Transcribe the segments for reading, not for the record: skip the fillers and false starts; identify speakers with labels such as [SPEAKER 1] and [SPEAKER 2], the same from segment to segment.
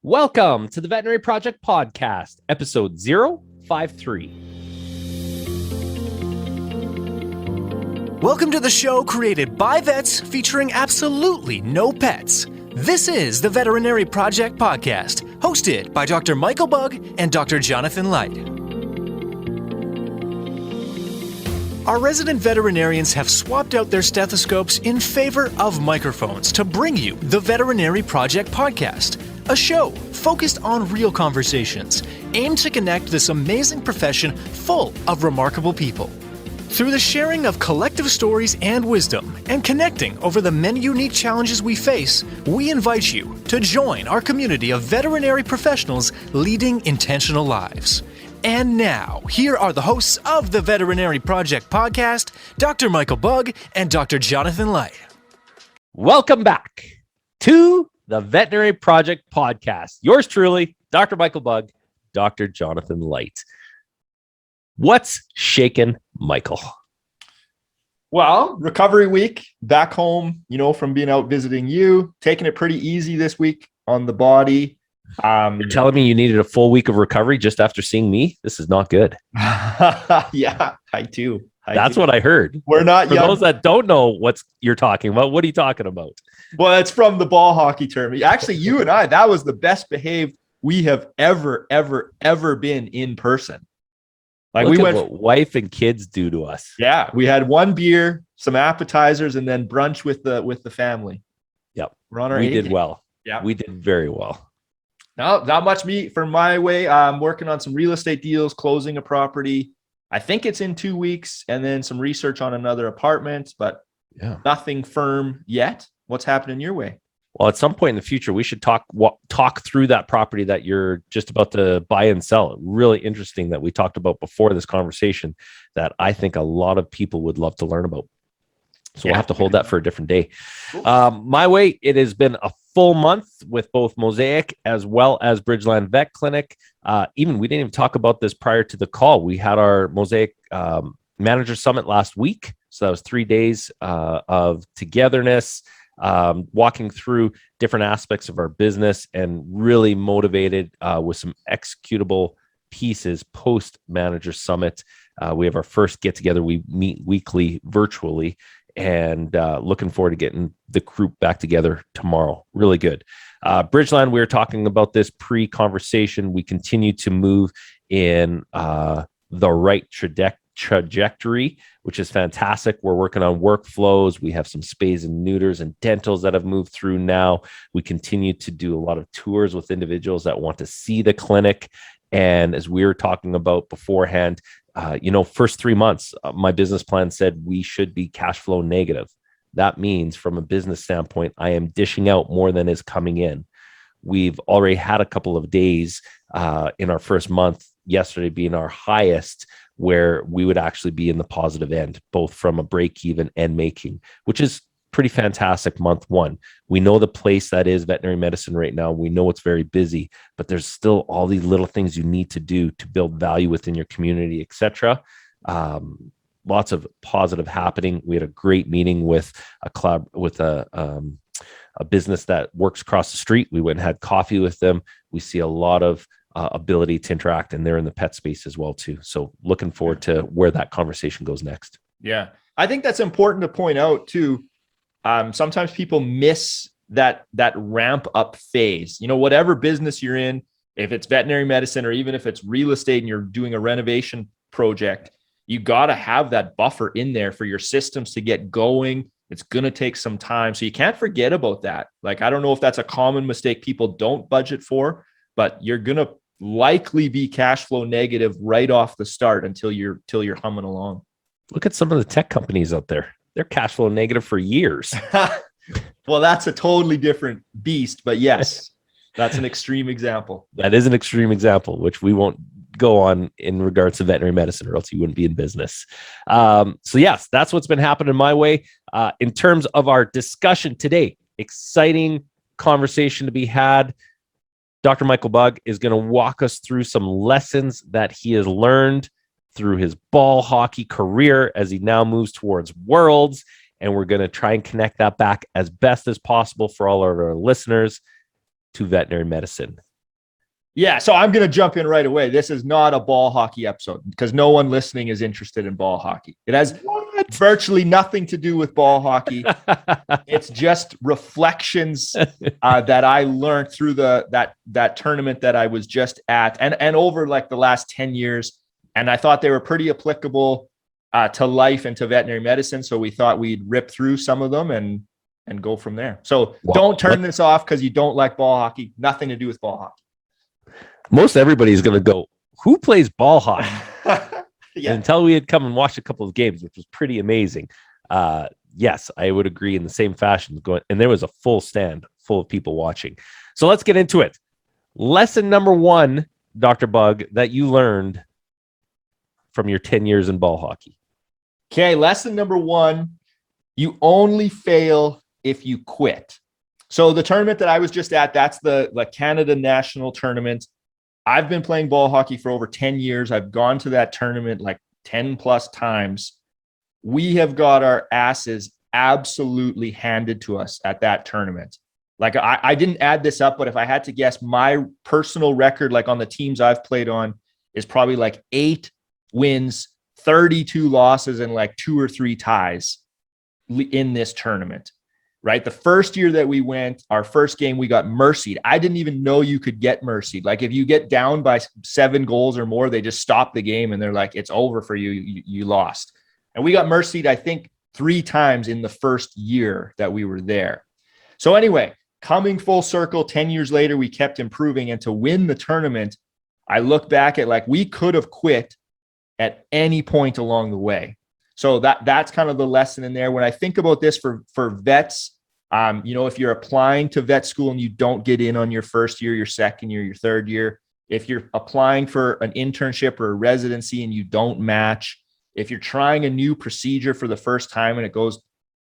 [SPEAKER 1] Welcome to the Veterinary Project Podcast, episode 053.
[SPEAKER 2] Welcome to the show created by vets featuring absolutely no pets. This is the Veterinary Project Podcast, hosted by Dr. Michael Bugg and Dr. Jonathan Leicht. Our resident veterinarians have swapped out their stethoscopes in favor of microphones to bring you the Veterinary Project Podcast, a show focused on real conversations, aimed to connect this amazing profession full of remarkable people. Through the sharing of collective stories and wisdom, and connecting over the many unique challenges we face, we invite you to join our community of veterinary professionals leading intentional lives. And now, here are the hosts of the Veterinary Project Podcast, Dr. Michael Bugg and Dr. Jonathan Leicht.
[SPEAKER 1] Welcome back to the Veterinary Project Podcast. Yours truly, Dr. Michael Bugg, Dr. Jonathan Leicht. What's shaking, Michael?
[SPEAKER 3] Well, recovery week, back home, from being out visiting you, taking it pretty easy this week on the body.
[SPEAKER 1] You're telling me you needed a full week of recovery just after seeing me? This is not good.
[SPEAKER 3] Yeah, I do.
[SPEAKER 1] That's what I heard.
[SPEAKER 3] We're not
[SPEAKER 1] For
[SPEAKER 3] young.
[SPEAKER 1] those that don't know what you're talking about, what are you talking about?
[SPEAKER 3] Well, it's from the ball hockey term. Actually, you and I, that was the best behaved we have ever been in person. Like
[SPEAKER 1] Look
[SPEAKER 3] we
[SPEAKER 1] at
[SPEAKER 3] went,
[SPEAKER 1] what wife and kids do to us.
[SPEAKER 3] yeah, we had one beer, some appetizers, and then brunch with the family.
[SPEAKER 1] Yep.
[SPEAKER 3] We're on our
[SPEAKER 1] We
[SPEAKER 3] A
[SPEAKER 1] did
[SPEAKER 3] game.
[SPEAKER 1] well.
[SPEAKER 3] Yeah.
[SPEAKER 1] We did very well.
[SPEAKER 3] No, not much meat for my way. I'm working on some real estate deals, closing a property. I think it's in 2 weeks, and then some research on another apartment, but nothing firm yet. What's happening your way?
[SPEAKER 1] Well, at some point in the future, we should talk through that property that you're just about to buy and sell. Really interesting that we talked about before this conversation that I think a lot of people would love to learn about. So we'll have to hold that for a different day.
[SPEAKER 3] Cool.
[SPEAKER 1] My way, it has been a full month with both Mosaic as well as Bridgeland Vet Clinic. We didn't even talk about this prior to the call. We had our Mosaic Manager Summit last week. So that was 3 days of togetherness, walking through different aspects of our business and really motivated with some executable pieces post Manager Summit. We have our first get together. We meet weekly virtually, and looking forward to getting the group back together tomorrow. Really good. Bridgeland, we were talking about this pre-conversation. We continue to move in the right trajectory, which is fantastic. We're working on workflows. We have some spays and neuters and dentals that have moved through now. We continue to do a lot of tours with individuals that want to see the clinic. And as we were talking about beforehand, first 3 months, my business plan said we should be cash flow negative. That means from a business standpoint, I am dishing out more than is coming in. We've already had a couple of days in our first month, yesterday being our highest, where we would actually be in the positive end, both from a break even and making, which is pretty fantastic. Month one, we know the place that is veterinary medicine right now. We know it's very busy, but there's still all these little things you need to do to build value within your community, etc. Lots of positive happening. We had a great meeting with a club, with a business that works across the street. We went and had coffee with them. We see a lot of ability to interact, and they're in the pet space as well too. So looking forward to where that conversation goes next.
[SPEAKER 3] Yeah, I think that's important to point out too. Sometimes people miss that ramp up phase. Whatever business you're in, if it's veterinary medicine or even if it's real estate and you're doing a renovation project, you got to have that buffer in there for your systems to get going. It's going to take some time. So you can't forget about that. Like, I don't know if that's a common mistake people don't budget for, but you're going to likely be cash flow negative right off the start until you're humming along.
[SPEAKER 1] Look at some of the tech companies out there. They're cash flow negative for years.
[SPEAKER 3] Well, that's a totally different beast, but yes, that's an extreme example.
[SPEAKER 1] That is an extreme example, which we won't go on in regards to veterinary medicine, or else you wouldn't be in business. So yes, that's what's been happening my way. In terms of our discussion today, exciting conversation to be had. Dr. Michael Bugg is going to walk us through some lessons that he has learned through his ball hockey career as he now moves towards Worlds. And we're going to try and connect that back as best as possible for all of our listeners to veterinary medicine.
[SPEAKER 3] Yeah, so I'm going to jump in right away. This is not a ball hockey episode because no one listening is interested in ball hockey. It has virtually nothing to do with ball hockey. It's just reflections that I learned through that tournament that I was just at, and over like the last 10 years. And I thought they were pretty applicable to life and to veterinary medicine. So we thought we'd rip through some of them and go from there. So don't turn this off because you don't like ball hockey. Nothing to do with ball hockey.
[SPEAKER 1] Most everybody's going to go, who plays ball hockey?
[SPEAKER 3] Yeah.
[SPEAKER 1] Until we had come and watched a couple of games, which was pretty amazing. Yes, I would agree in the same fashion. And there was a full stand full of people watching. So let's get into it. Lesson number 1, Dr. Bugg, that you learned from your 10 years in ball hockey.
[SPEAKER 3] Okay, lesson number 1, you only fail if you quit. So the tournament that I was just at, that's the Canada National Tournament. I've been playing ball hockey for over 10 years. I've gone to that tournament like 10 plus times. We have got our asses absolutely handed to us at that tournament. Like I didn't add this up, but if I had to guess, my personal record, like on the teams I've played on, is probably like 8 wins, 32 losses, and like 2 or 3 ties in this tournament. Right. The first year that we went, our first game, we got mercied. I didn't even know you could get mercied. Like if you get down by 7 goals or more, they just stop the game and they're like, it's over for you. You lost. And we got mercied, I think, 3 times in the first year that we were there. So anyway, coming full circle, 10 years later, we kept improving. And to win the tournament, I look back at like we could have quit at any point along the way. So that's kind of the lesson in there. When I think about this for vets, if you're applying to vet school and you don't get in on your first year, your second year, your third year, if you're applying for an internship or a residency and you don't match, if you're trying a new procedure for the first time and it goes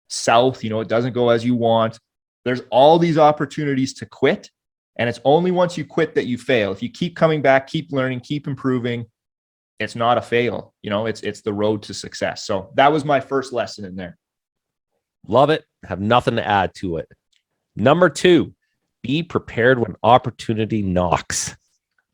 [SPEAKER 3] south, it doesn't go as you want, there's all these opportunities to quit. And it's only once you quit that you fail. If you keep coming back, keep learning, keep improving, it's not a fail. It's the road to success. So that was my first lesson in there.
[SPEAKER 1] Love it. Have nothing to add to it. Number 2, be prepared when opportunity knocks.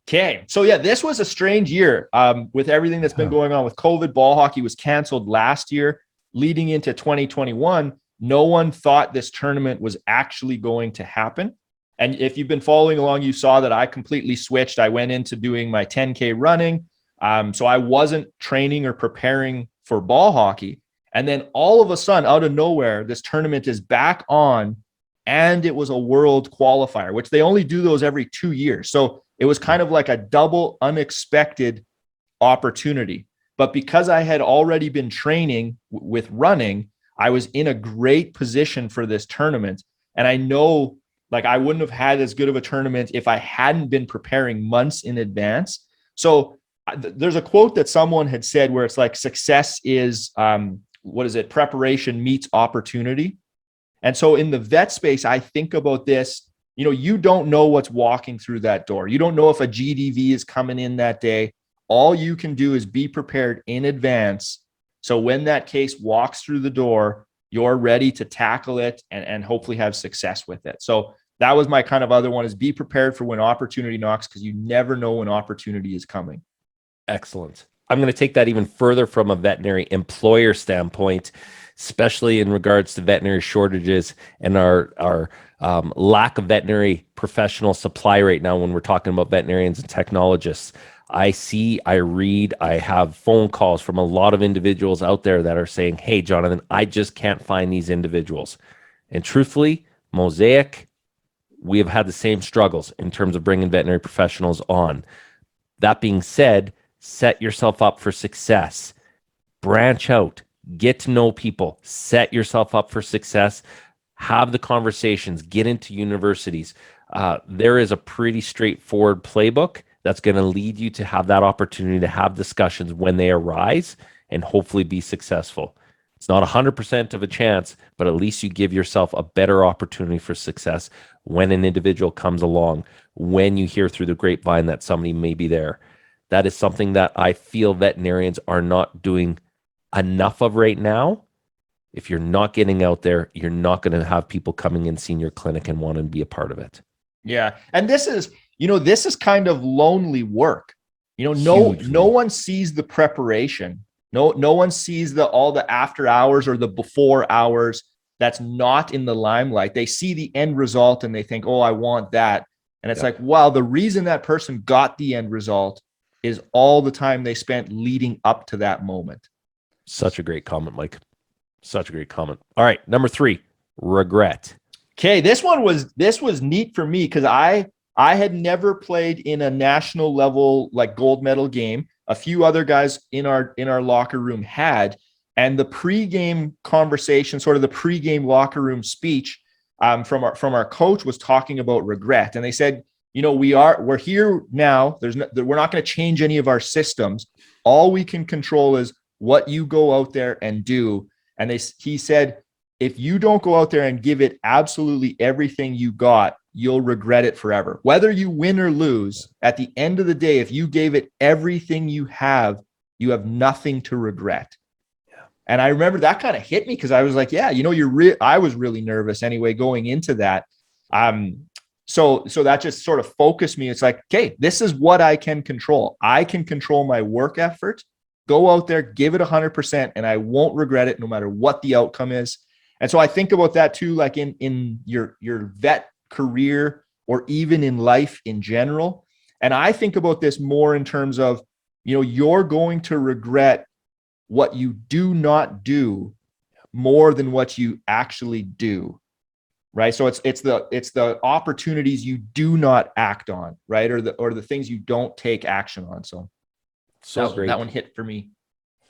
[SPEAKER 3] Okay. So yeah, this was a strange year with everything that's been going on with COVID. Ball hockey was canceled last year. Leading into 2021, no one thought this tournament was actually going to happen. And if you've been following along, you saw that I completely switched. I went into doing my 10K running. So I wasn't training or preparing for ball hockey. And then all of a sudden, out of nowhere, this tournament is back on, and it was a world qualifier, which they only do those every 2 years. So it was kind of like a double unexpected opportunity. But because I had already been training with running, I was in a great position for this tournament. And I know like I wouldn't have had as good of a tournament if I hadn't been preparing months in advance. So there's a quote that someone had said where it's like success is, preparation meets opportunity. And so in the vet space, I think about this, you don't know what's walking through that door. You don't know if a GDV is coming in that day. All you can do is be prepared in advance. So when that case walks through the door, you're ready to tackle it and hopefully have success with it. So that was my kind of other one, is be prepared for when opportunity knocks, because you never know when opportunity is coming.
[SPEAKER 1] Excellent. I'm going to take that even further from a veterinary employer standpoint, especially in regards to veterinary shortages and our lack of veterinary professional supply right now when we're talking about veterinarians and technologists. I see, I read, I have phone calls from a lot of individuals out there that are saying, hey, Jonathan, I just can't find these individuals. And truthfully, Mosaic, we have had the same struggles in terms of bringing veterinary professionals on. That being said, set yourself up for success. Branch out. Get to know people. Set yourself up for success. Have the conversations. Get into universities. There is a pretty straightforward playbook that's going to lead you to have that opportunity to have discussions when they arise and hopefully be successful. It's not 100% of a chance, but at least you give yourself a better opportunity for success when an individual comes along, when you hear through the grapevine that somebody may be there. That is something that I feel veterinarians are not doing enough of right now. If you're not getting out there, you're not going to have people coming in seeing your clinic and want to be a part of it.
[SPEAKER 3] Yeah. And this is, this is kind of lonely work. No one sees the preparation. No one sees all the after hours or the before hours that's not in the limelight. They see the end result and they think, oh, I want that. And it's like, wow, the reason that person got the end result is all the time they spent leading up to that moment.
[SPEAKER 1] Such a great comment, Mike. Such a great comment. All right. Number 3, regret.
[SPEAKER 3] Okay. This was neat for me because I had never played in a national level, like gold medal game. A few other guys in our locker room had, and the pregame conversation, sort of the pregame locker room speech from our coach was talking about regret. And they said, we're here now. We're not going to change any of our systems. All we can control is what you go out there and do. And he said, if you don't go out there and give it absolutely everything you got, you'll regret it forever. Whether you win or lose, at the end of the day, if you gave it everything you have nothing to regret. Yeah. And I remember that kind of hit me because I was like, yeah, I was really nervous anyway going into that. So that just sort of focused me. It's like, okay, this is what I can control. I can control my work effort. Go out there, give it 100%, and I won't regret it no matter what the outcome is. And so I think about that too, like in your vet career or even in life in general. And I think about this more in terms of, you're going to regret what you do not do more than what you actually do. Right. So it's the opportunities you do not act on, right? Or the things you don't take action on. So
[SPEAKER 1] great.
[SPEAKER 3] That one hit for me.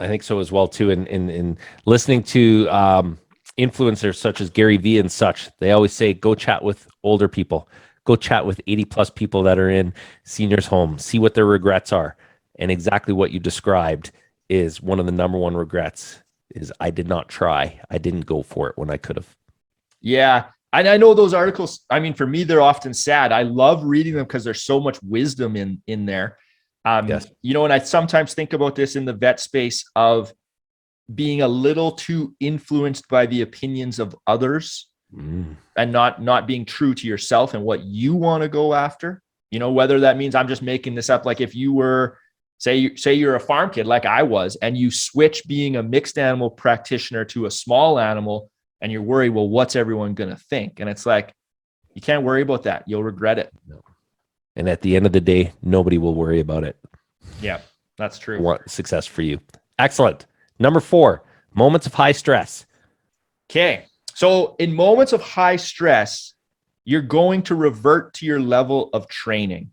[SPEAKER 3] I
[SPEAKER 1] think so as well too. In listening to influencers such as Gary Vee and such, they always say, go chat with older people, go chat with 80 plus people that are in seniors' homes, see what their regrets are. And exactly what you described is one of the number one regrets is I did not try. I didn't go for it when I could have.
[SPEAKER 3] Yeah. And I know those articles, I mean, for me, they're often sad. I love reading them because there's so much wisdom in there. Yes. And I sometimes think about this in the vet space of being a little too influenced by the opinions of others and not being true to yourself and what you want to go after, whether that means, I'm just making this up. Like if you were, say you're a farm kid, like I was, and you switch being a mixed animal practitioner to a small animal and you're worried, well, what's everyone going to think? And it's like, you can't worry about that. You'll regret it.
[SPEAKER 1] No. And at the end of the day, nobody will worry about it.
[SPEAKER 3] Yeah, that's true.
[SPEAKER 1] I want success for you. Excellent. Number 4, moments of high stress.
[SPEAKER 3] Okay. So in moments of high stress, you're going to revert to your level of training.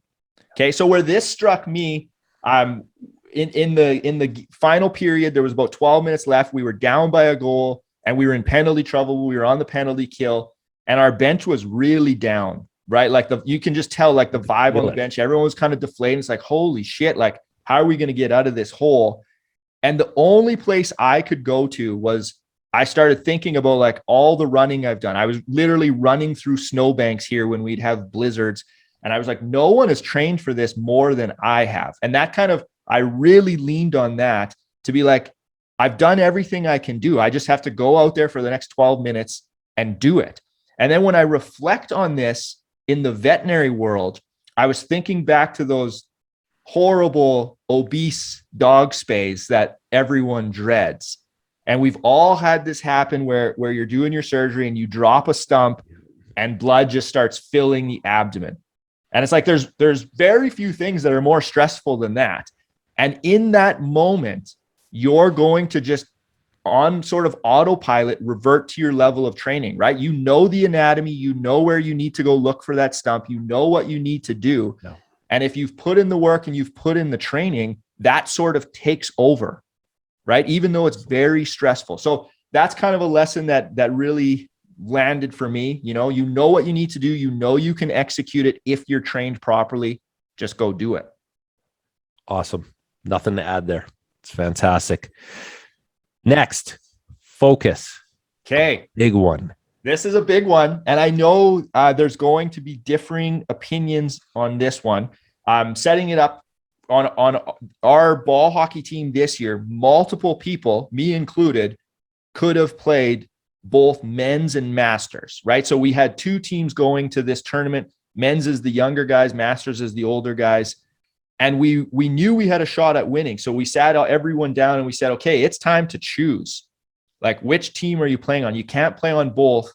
[SPEAKER 3] Okay. So where this struck me, in the final period, there was about 12 minutes left. We were down by a goal and we were in penalty trouble. We were on the penalty kill and our bench was really down, right? Like you can just tell like the vibe on the bench, everyone was kind of deflated. It's like, holy shit. Like, how are we going to get out of this hole? And the only place I could go to was I started thinking about like all the running I've done. I was literally running through snowbanks here when we'd have blizzards. And I was like, no one has trained for this more than I have. And that kind of, I really leaned on that to be like, I've done everything I can do. I just have to go out there for the next 12 minutes and do it. And then when I reflect on this in the veterinary world, I was thinking back to those horrible obese dog spays that everyone dreads. And we've all had this happen where you're doing your surgery and you drop a stump and blood just starts filling the abdomen. And it's like, there's very few things that are more stressful than that. And in that moment, you're going to just on sort of autopilot, revert to your level of training, right? You know the anatomy, you know where you need to go look for that stump, you know what you need to do. No. And if you've put in the work and you've put in the training, that sort of takes over, right? Even though it's very stressful. So that's kind of a lesson that really landed for me. You know what you need to do. You know you can execute it if you're trained properly. Just go do it.
[SPEAKER 1] Awesome. Nothing to add there. It's fantastic. Next, focus.
[SPEAKER 3] Okay.
[SPEAKER 1] Big one.
[SPEAKER 3] This is a big one. And I know there's going to be differing opinions on this one. I'm setting it up on our ball hockey team this year. Multiple people, me included, could have played both men's and masters, right? So we had two teams going to this tournament. Men's is the younger guys, masters is the older guys. And we knew we had a shot at winning. So we sat everyone down and we said, okay, it's time to choose. Like, which team are you playing on? You can't play on both,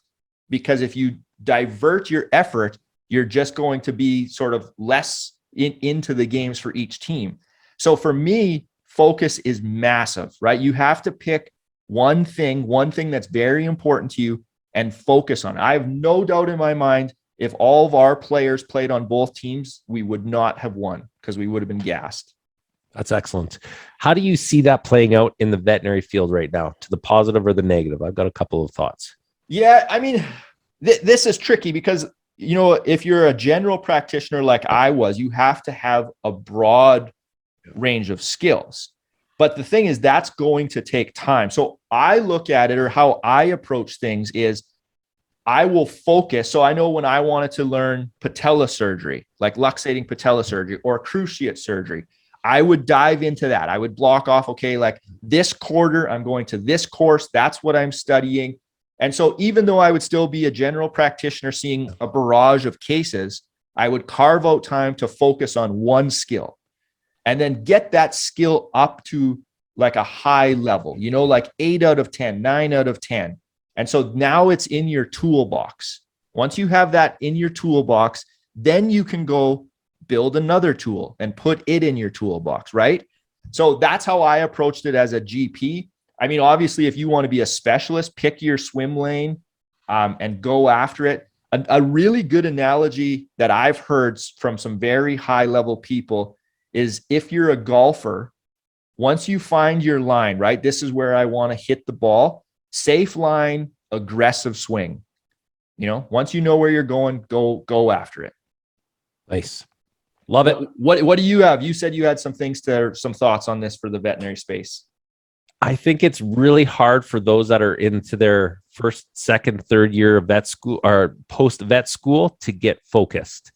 [SPEAKER 3] because if you divert your effort, you're just going to be sort of less into the games for each team. So for me, focus is massive, right? You have to pick one thing that's very important to you and focus on it. I have no doubt in my mind, if all of our players played on both teams, we would not have won, because we would have been gassed.
[SPEAKER 1] That's excellent. How do you see that playing out in the veterinary field right now, to the positive or the negative? I've got a couple of thoughts.
[SPEAKER 3] Yeah, I mean, this is tricky because, you know, if you're a general practitioner like I was, you have to have a broad range of skills. But the thing is, that's going to take time. So I look at it, or how I approach things is, I will focus. So I know when I wanted to learn patella surgery, like luxating patella surgery or cruciate surgery, I would dive into that. I would block off, okay, like this quarter, I'm going to this course. That's what I'm studying. And so even though I would still be a general practitioner seeing a barrage of cases, I would carve out time to focus on one skill and then get that skill up to like a high level, you know, like 8 out of 10, 9 out of 10. And so now it's in your toolbox. Once you have that in your toolbox, then you can go build another tool and put it in your toolbox, right? So that's how I approached it as a GP. I mean, obviously, if you want to be a specialist, pick your swim lane and go after it. A really good analogy that I've heard from some very high level people is, if you're a golfer, once you find your line, right? This is where I want to hit the ball. Safe line, aggressive swing. You know, once you know where you're going, go after it.
[SPEAKER 1] Nice. Love it.
[SPEAKER 3] What do you have? You said you had some thoughts on this for the veterinary space.
[SPEAKER 1] I think it's really hard for those that are into their first, second, third year of vet school or post vet school to get focused.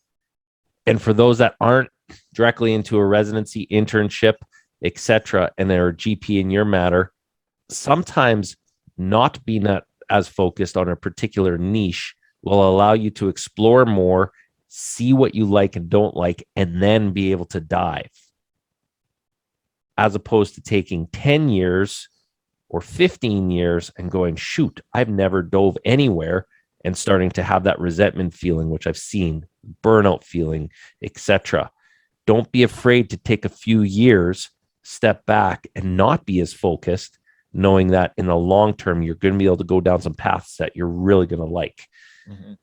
[SPEAKER 1] And for those that aren't directly into a residency, internship, etc., and they're a GP in your matter, sometimes not being as focused on a particular niche will allow you to explore more, see what you like and don't like, and then be able to dive. As opposed to taking 10 years or 15 years and going, shoot, I've never dove anywhere, and starting to have that resentment feeling, which I've seen, burnout feeling, etc. Don't be afraid to take a few years, step back, and not be as focused, knowing that in the long term, you're going to be able to go down some paths that you're really going to like. Mm-hmm.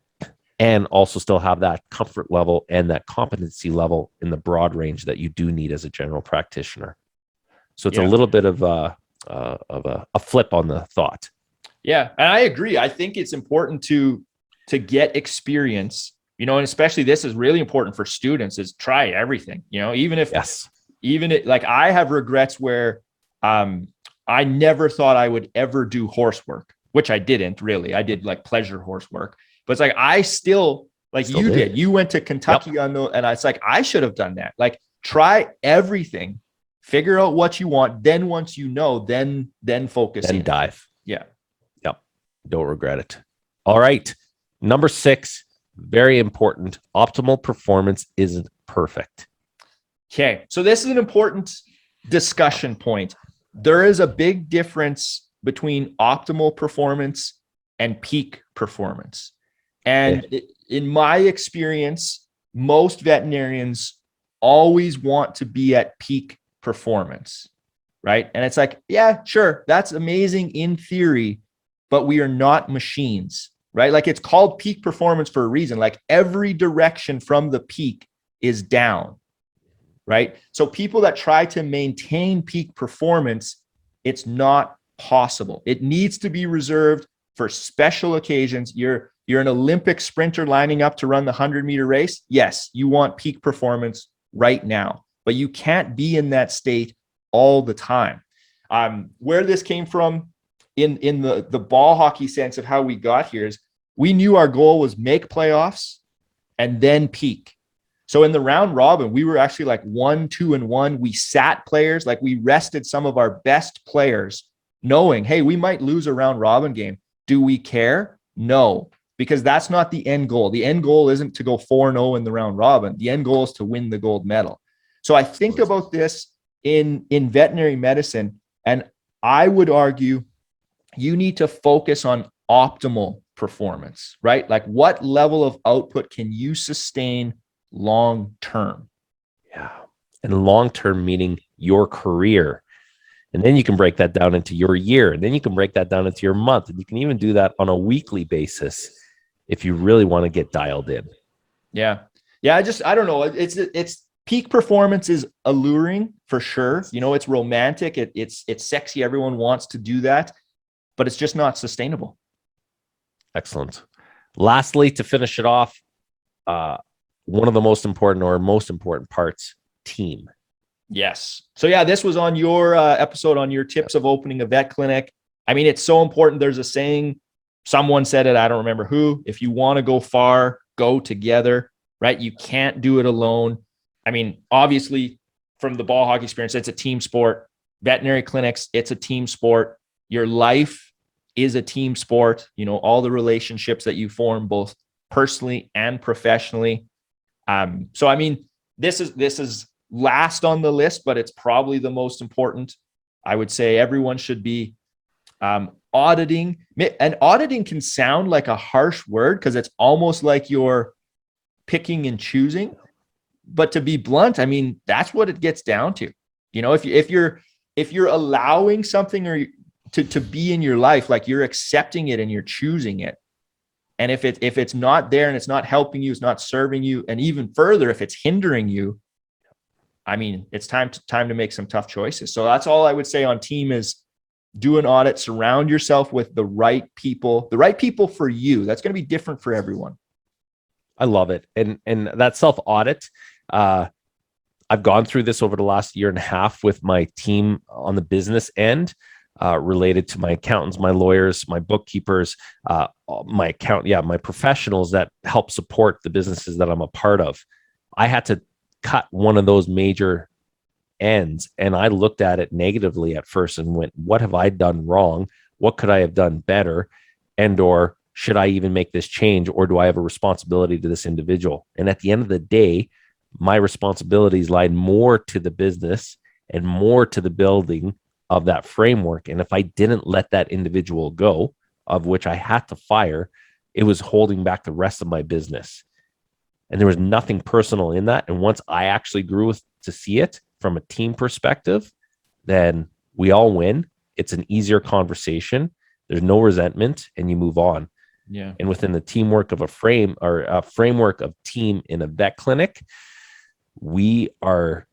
[SPEAKER 1] And also still have that comfort level and that competency level in the broad range that you do need as a general practitioner. So it's a little bit of a flip on the thought.
[SPEAKER 3] Yeah, and I agree. I think it's important to get experience, you know, and especially this is really important for students, is try everything, you know, even if, like I have regrets where I never thought I would ever do horsework, which I didn't really. I did like pleasure horsework. But it's like, I still, like still you did. You went to Kentucky on the, and it's like, I should have done that. Like, try everything, figure out what you want. Then once you know, then focus
[SPEAKER 1] and dive.
[SPEAKER 3] Yeah.
[SPEAKER 1] Yep. Don't regret it. All right. Number 6, very important. Optimal performance isn't perfect.
[SPEAKER 3] Okay. So this is an important discussion point. There is a big difference between optimal performance and peak performance. And in my experience, most veterinarians always want to be at peak performance, right? And it's like, yeah, sure, that's amazing in theory, but we are not machines, right? Like, it's called peak performance for a reason. Like, every direction from the peak is down, right? So people that try to maintain peak performance, it's not possible. It needs to be reserved for special occasions. You're an Olympic sprinter lining up to run the 100-meter race. Yes, you want peak performance right now, but you can't be in that state all the time. Where this came from in the ball hockey sense of how we got here is, we knew our goal was make playoffs and then peak. So in the round robin, we were actually like 1-2-1. We sat players, like we rested some of our best players, knowing, hey, we might lose a round robin game. Do we care? No, because that's not the end goal. The end goal isn't to go 4-0 in the round robin. The end goal is to win the gold medal. So I think about this in veterinary medicine, and I would argue you need to focus on optimal performance, right? Like what level of output can you sustain long term?
[SPEAKER 1] Yeah. And long term meaning your career. And then you can break that down into your year. And then you can break that down into your month. And you can even do that on a weekly basis if you really want to get dialed in.
[SPEAKER 3] Yeah. Yeah. I don't know. It's peak performance is alluring for sure. You know, it's romantic. It's sexy. Everyone wants to do that, but it's just not sustainable.
[SPEAKER 1] Excellent. Lastly, to finish it off, one of the most important parts, team.
[SPEAKER 3] Yes. So yeah, this was on your episode on your tips of opening a vet clinic. I mean, it's so important. There's a saying, someone said it, I don't remember who, if you want to go far, go together, right? You can't do it alone. I mean, obviously from the ball hockey experience, it's a team sport. Veterinary clinics, it's a team sport. Your life is a team sport. You know, all the relationships that you form both personally and professionally. So, I mean, this is last on the list, but it's probably the most important. I would say everyone should be auditing. And auditing can sound like a harsh word because it's almost like you're picking and choosing. But to be blunt, I mean, that's what it gets down to. You know, if you're allowing something or to be in your life, like you're accepting it and you're choosing it. And if it's not there and it's not helping you, it's not serving you, and even further, if it's hindering you, I mean, it's time to make some tough choices. So that's all I would say on team is do an audit, surround yourself with the right people for you. That's going to be different for everyone.
[SPEAKER 1] I love it. And that self-audit, I've gone through this over the last year and a half with my team on the business end, related to my accountants, my lawyers, my bookkeepers, my professionals that help support the businesses that I'm a part of. I had to cut one of those major ends, and I looked at it negatively at first and went, what have I done wrong? What could I have done better? And or should I even make this change, or do I have a responsibility to this individual? And at the end of the day, my responsibilities lied more to the business and more to the building of that framework. And if I didn't let that individual go, of which I had to fire, it was holding back the rest of my business. And there was nothing personal in that. And once I actually grew to see it from a team perspective, then we all win. It's an easier conversation. There's no resentment, and you move on.
[SPEAKER 3] Yeah.
[SPEAKER 1] And within the teamwork of a framework of team in a vet clinic, we are,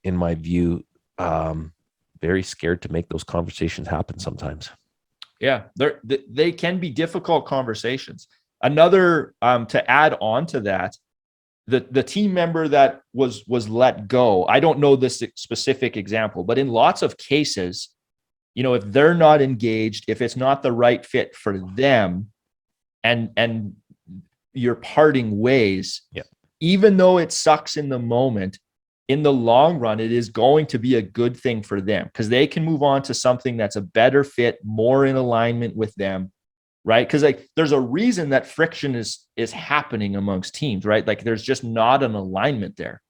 [SPEAKER 1] in my view, very scared to make those conversations happen sometimes.
[SPEAKER 3] Yeah, they can be difficult conversations. Another, to add on to that, the team member that was let go, I don't know this specific example, but in lots of cases, you know, if they're not engaged, if it's not the right fit for them, and you're parting ways,
[SPEAKER 1] yeah,
[SPEAKER 3] even though it sucks in the moment, in the long run, it is going to be a good thing for them because they can move on to something that's a better fit, more in alignment with them, right? Because like there's a reason that friction is happening amongst teams, right? Like there's just not an alignment there.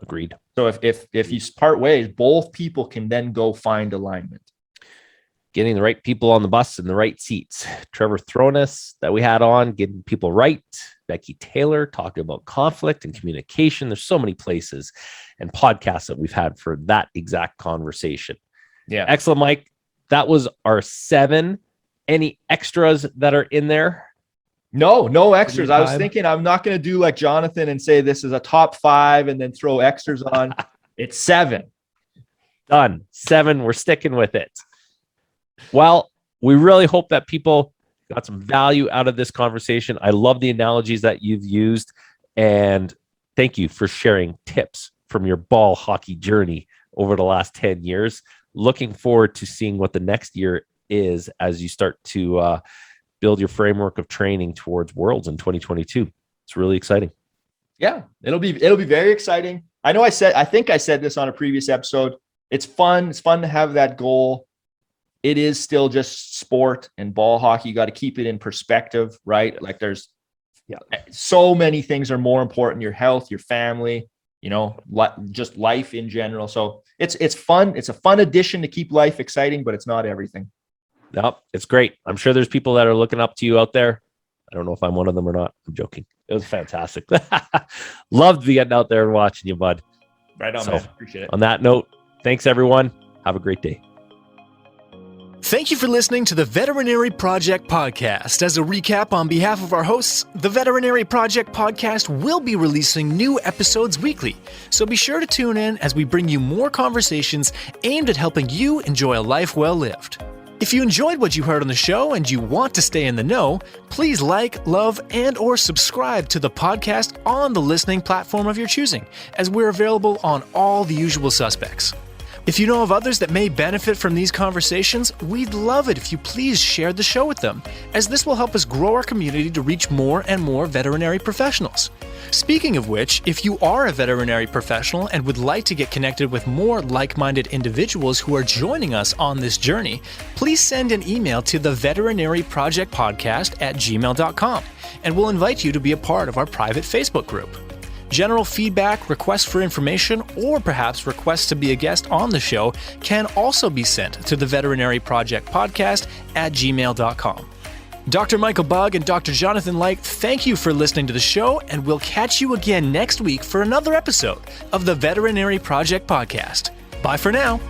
[SPEAKER 1] Agreed.
[SPEAKER 3] So if you part ways, both people can then go find alignment.
[SPEAKER 1] Getting the right people on the bus in the right seats. Trevor Thronis that we had on, getting people right. Becky Taylor talking about conflict and communication. There's so many places and podcasts that we've had for that exact conversation.
[SPEAKER 3] Yeah.
[SPEAKER 1] Excellent, Mike. That was our 7. Any extras that are in there?
[SPEAKER 3] No extras. I was thinking I'm not going to do like Jonathan and say this is a top 5 and then throw extras on. It's 7.
[SPEAKER 1] Done. 7. We're sticking with it. Well, we really hope that people got some value out of this conversation. I love the analogies that you've used, and thank you for sharing tips from your ball hockey journey over the last 10 years. Looking forward to seeing what the next year is as you start to build your framework of training towards Worlds in 2022. It's really exciting.
[SPEAKER 3] Yeah, it'll be very exciting. I think I said this on a previous episode. It's fun. It's fun to have that goal. it is still just sport and ball hockey. You got to keep it in perspective, right? Like there's so many things are more important, your health, your family, just life in general. So it's fun. It's a fun addition to keep life exciting, but it's not everything.
[SPEAKER 1] No, it's great. I'm sure there's people that are looking up to you out there. I don't know if I'm one of them or not. I'm joking. It was fantastic. Loved getting out there and watching you, bud.
[SPEAKER 3] Right on, man. Appreciate it.
[SPEAKER 1] On that note, thanks everyone. Have a great day.
[SPEAKER 2] Thank you for listening to the Veterinary Project Podcast. As a recap, on behalf of our hosts, the Veterinary Project Podcast will be releasing new episodes weekly. So be sure to tune in as we bring you more conversations aimed at helping you enjoy a life well lived. If you enjoyed what you heard on the show and you want to stay in the know, please like, love, and or subscribe to the podcast on the listening platform of your choosing, as we're available on all the usual suspects. If you know of others that may benefit from these conversations, we'd love it if you please share the show with them, as this will help us grow our community to reach more and more veterinary professionals. Speaking of which, if you are a veterinary professional and would like to get connected with more like-minded individuals who are joining us on this journey, please send an email to theveterinaryprojectpodcast@gmail.com, and we'll invite you to be a part of our private Facebook group. General feedback, requests for information, or perhaps requests to be a guest on the show can also be sent to the Veterinary Project Podcast @gmail.com. Dr. Michael Bugg and Dr. Jonathan Leicht, thank you for listening to the show, and we'll catch you again next week for another episode of the Veterinary Project Podcast. Bye for now.